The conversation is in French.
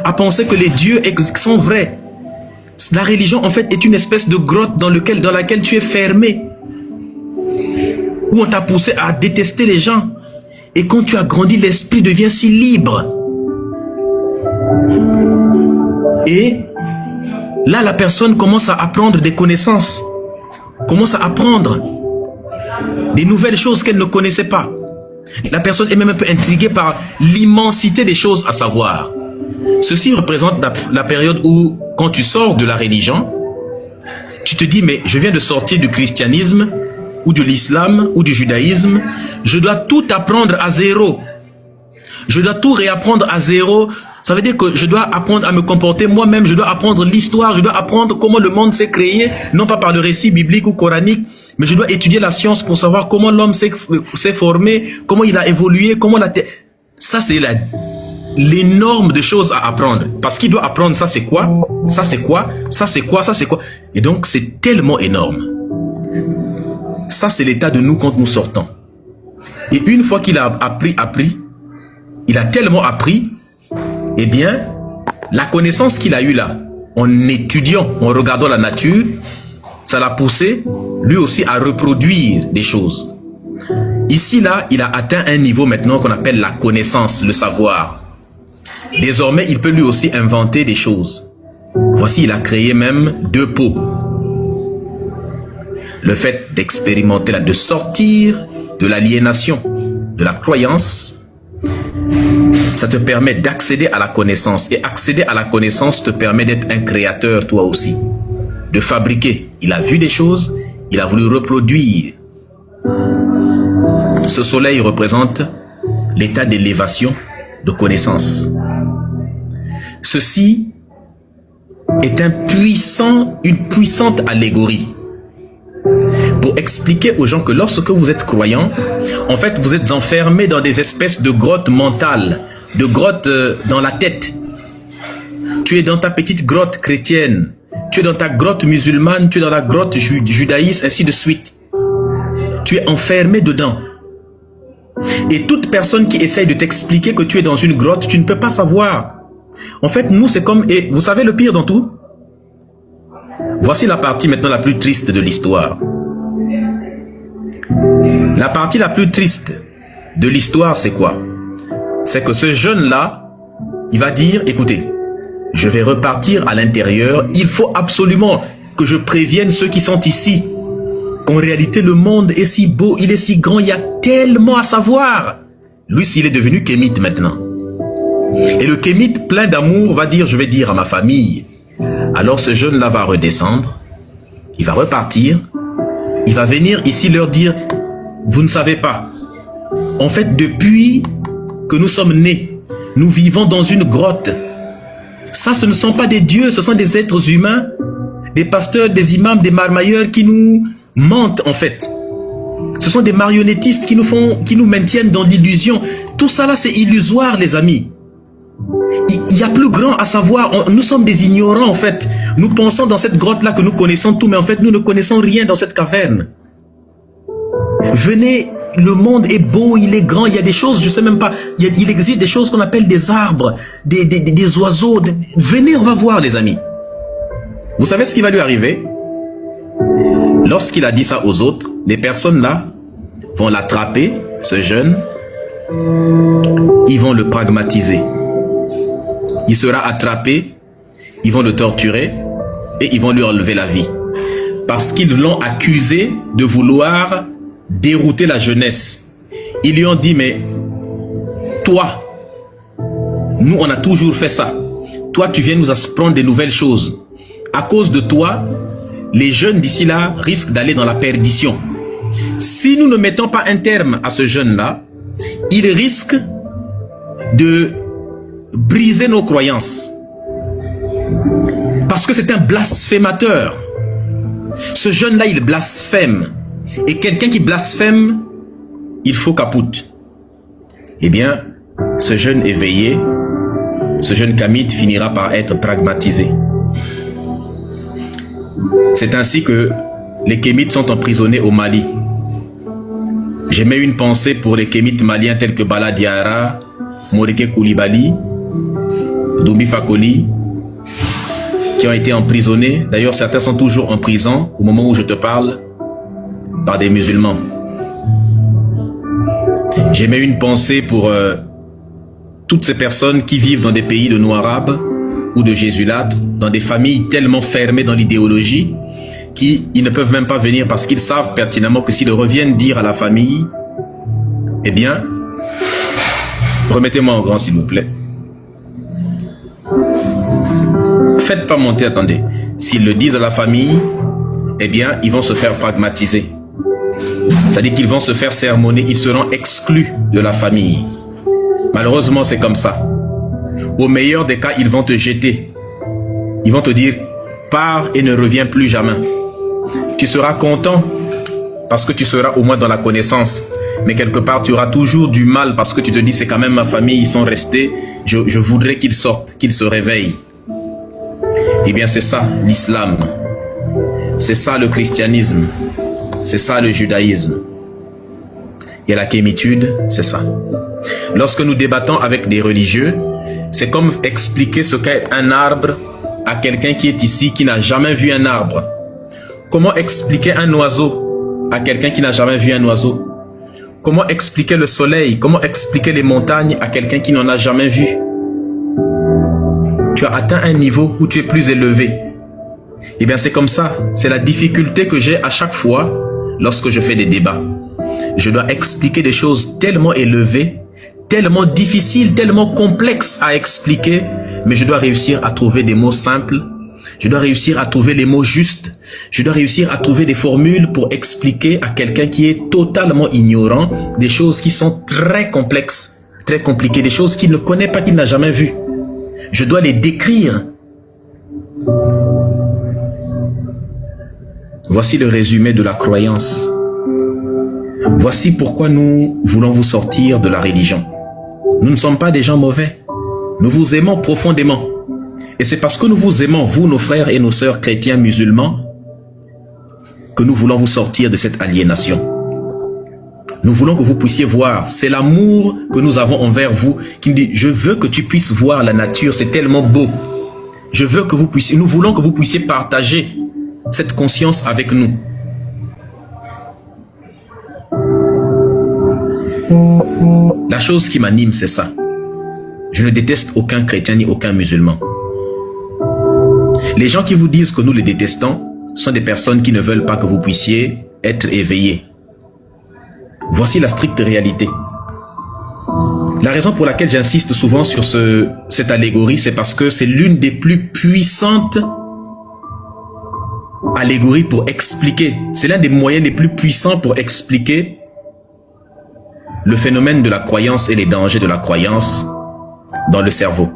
à penser que les dieux sont vrais. La religion, en fait, est une espèce de grotte dans laquelle tu es fermé. Où on t'a poussé à détester les gens. Et quand tu as grandi, l'esprit devient si libre. Et là, la personne commence à apprendre des connaissances. Commence à apprendre des nouvelles choses qu'elle ne connaissait pas. La personne est même un peu intriguée par l'immensité des choses à savoir. Ceci représente la période où, quand tu sors de la religion, tu te dis, mais je viens de sortir du christianisme, ou de l'islam, ou du judaïsme, je dois tout apprendre à zéro. Je dois tout réapprendre à zéro. Ça veut dire que je dois apprendre à me comporter moi-même, je dois apprendre l'histoire, je dois apprendre comment le monde s'est créé, non pas par le récit biblique ou coranique, mais je dois étudier la science pour savoir comment l'homme s'est formé, comment il a évolué, comment la terre... Ça, c'est l'énorme de choses à apprendre. Parce qu'il doit apprendre ça, c'est quoi, ça, c'est quoi, ça, c'est quoi, ça, c'est quoi. Et donc, c'est tellement énorme. Ça, c'est l'état de nous quand nous sortons. Et une fois qu'il a appris, il a tellement appris, eh bien, la connaissance qu'il a eue là, en étudiant, en regardant la nature, ça l'a poussé, lui aussi, à reproduire des choses. Ici, là, il a atteint un niveau maintenant qu'on appelle la connaissance, le savoir. Désormais, il peut lui aussi inventer des choses. Voici, il a créé même 2 pots. Le fait d'expérimenter, là, de sortir de l'aliénation, de la croyance, ça te permet d'accéder à la connaissance. Et accéder à la connaissance te permet d'être un créateur toi aussi. De fabriquer. Il a vu des choses, il a voulu reproduire. Ce soleil représente l'état d'élévation de connaissance. Ceci est une puissante allégorie pour expliquer aux gens que lorsque vous êtes croyant, en fait, vous êtes enfermés dans des espèces de grottes mentales, de grottes dans la tête. Tu es dans ta petite grotte chrétienne, tu es dans ta grotte musulmane, tu es dans la grotte judaïste, ainsi de suite. Tu es enfermé dedans. Et toute personne qui essaye de t'expliquer que tu es dans une grotte, tu ne peux pas savoir. En fait, nous, c'est comme... Et vous savez le pire dans tout? Voici la partie maintenant la plus triste de l'histoire. La partie la plus triste de l'histoire, c'est quoi? C'est que ce jeune-là, il va dire, écoutez, je vais repartir à l'intérieur, il faut absolument que je prévienne ceux qui sont ici, qu'en réalité le monde est si beau, il est si grand, il y a tellement à savoir. Lui, s'il est devenu kémite maintenant. Et le kémite plein d'amour va dire, je vais dire à ma famille. Alors ce jeune-là va redescendre, il va repartir, il va venir ici leur dire, vous ne savez pas, en fait depuis que nous sommes nés, nous vivons dans une grotte. Ça, ce ne sont pas des dieux, ce sont des êtres humains, des pasteurs, des imams, des marmailleurs qui nous mentent en fait. Ce sont des marionnettistes qui nous maintiennent dans l'illusion. Tout ça là, c'est illusoire les amis. Il y a plus grand à savoir. Nous sommes des ignorants en fait. Nous pensons dans cette grotte là que nous connaissons tout, mais en fait nous ne connaissons rien dans cette caverne. Venez, le monde est beau, il est grand, il y a des choses, je sais même pas, il existe des choses qu'on appelle des arbres, des oiseaux. Venez, on va voir les amis. Vous savez ce qui va lui arriver? Lorsqu'il a dit ça aux autres, les personnes là vont l'attraper, ce jeune, ils vont le pragmatiser. Il sera attrapé, ils vont le torturer et ils vont lui enlever la vie. Parce qu'ils l'ont accusé de vouloir dérouter la jeunesse. Ils lui ont dit, mais toi, nous on a toujours fait ça. Toi tu viens nous apprendre des nouvelles choses. À cause de toi, les jeunes d'ici là risquent d'aller dans la perdition. Si nous ne mettons pas un terme à ce jeune-là, il risque de briser nos croyances. Parce que c'est un blasphémateur. Ce jeune-là, il blasphème. Et quelqu'un qui blasphème, il faut capoute. Eh bien, ce jeune éveillé, ce jeune Kamite finira par être pragmatisé. C'est ainsi que les Kémites sont emprisonnés au Mali. J'ai mis une pensée pour les Kémites maliens tels que Bala Diarra, Morike Koulibaly, Doumbi Fakoli, qui ont été emprisonnés. D'ailleurs, certains sont toujours en prison au moment où je te parle, par des musulmans. J'ai mis une pensée pour toutes ces personnes qui vivent dans des pays de noirs arabes ou de jésulâtres, dans des familles tellement fermées dans l'idéologie qu'ils ne peuvent même pas venir parce qu'ils savent pertinemment que s'ils reviennent dire à la famille, eh bien, remettez-moi en grand s'il vous plaît. Faites pas monter, attendez. S'ils le disent à la famille, eh bien, ils vont se faire pragmatiser. C'est-à-dire qu'ils vont se faire sermonner, ils seront exclus de la famille. Malheureusement, c'est comme ça. Au meilleur des cas, ils vont te jeter. Ils vont te dire, pars et ne reviens plus jamais. Tu seras content parce que tu seras au moins dans la connaissance. Mais quelque part, tu auras toujours du mal parce que tu te dis, c'est quand même ma famille, ils sont restés. Je voudrais qu'ils sortent, qu'ils se réveillent. Eh bien, c'est ça l'islam. C'est ça le christianisme. C'est ça le judaïsme. Et la kémitude, c'est ça. Lorsque nous débattons avec des religieux, c'est comme expliquer ce qu'est un arbre à quelqu'un qui est ici, qui n'a jamais vu un arbre. Comment expliquer un oiseau à quelqu'un qui n'a jamais vu un oiseau? Comment expliquer le soleil? Comment expliquer les montagnes à quelqu'un qui n'en a jamais vu? Tu as atteint un niveau où tu es plus élevé. Eh bien, c'est comme ça. C'est la difficulté que j'ai à chaque fois lorsque je fais des débats. Je dois expliquer des choses tellement élevées, tellement difficiles, tellement complexes à expliquer, mais je dois réussir à trouver des mots simples. Je dois réussir à trouver les mots justes. Je dois réussir à trouver des formules pour expliquer à quelqu'un qui est totalement ignorant des choses qui sont très complexes, très compliquées, des choses qu'il ne connaît pas, qu'il n'a jamais vues. Je dois les décrire. Voici le résumé de la croyance. Voici pourquoi nous voulons vous sortir de la religion. Nous ne sommes pas des gens mauvais. Nous vous aimons profondément. Et c'est parce que nous vous aimons, vous, nos frères et nos sœurs chrétiens musulmans, que nous voulons vous sortir de cette aliénation. Nous voulons que vous puissiez voir. C'est l'amour que nous avons envers vous qui nous dit, je veux que tu puisses voir la nature, c'est tellement beau. Je veux que vous puissiez, nous voulons que vous puissiez partager cette conscience avec nous. La chose qui m'anime, c'est ça. Je ne déteste aucun chrétien ni aucun musulman. Les gens qui vous disent que nous les détestons sont des personnes qui ne veulent pas que vous puissiez être éveillés. Voici la stricte réalité. La raison pour laquelle j'insiste souvent sur cette allégorie, c'est parce que c'est l'une des plus puissantes allégories pour expliquer. C'est l'un des moyens les plus puissants pour expliquer le phénomène de la croyance et les dangers de la croyance dans le cerveau.